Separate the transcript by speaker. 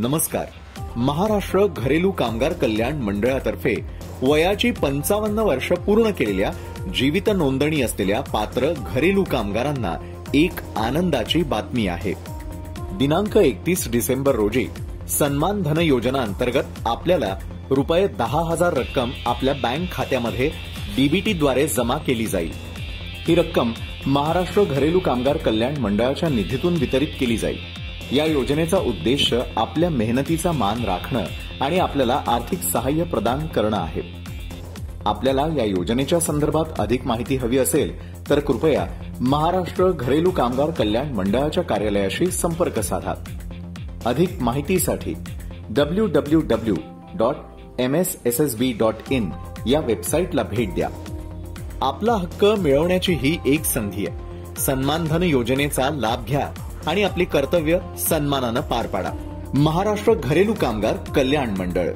Speaker 1: नमस्कार. महाराष्ट्र घरेलू कामगार कल्याण मंडळातर्फे वयाची 55 वर्ष पूर्ण केलेल्या जीवित नोंदणी असलेल्या पात्र घरेलू कामगारांना एक आनंदाची बातमी आहे. दिनांक 31 डिसेंबर रोजी सन्मान धन योजना अंतर्गत आपल्याला रुपये 10,000 रक्कम आपल्या बँक खात्यामध्ये डीबीटीद्वारे जमा केली जाईल. ही रक्कम महाराष्ट्र घरेलू कामगार कल्याण मंडळाच्या निधीतून वितरित केली जाईल. या योजनेचा उद्देश आपल्या मेहनतीचा मान राखणं आणि आपल्याला आर्थिक सहाय्य प्रदान करणं आहे. आपल्याला या योजनेच्या संदर्भात अधिक माहिती हवी असेल तर कृपया महाराष्ट्र घरेलू कामगार कल्याण मंडळाच्या कार्यालयाशी संपर्क साधा. अधिक माहितीसाठी www.msssb.in या वेबसाईटला भेट द्या. आपला हक्क मिळवण्याची ही एक संधी आहे. सन्मान धन योजनेचा लाभ घ्या आणि आपली कर्तव्य सन्मानानं पार पाडा. महाराष्ट्र घरेलू कामगार कल्याण मंडळ.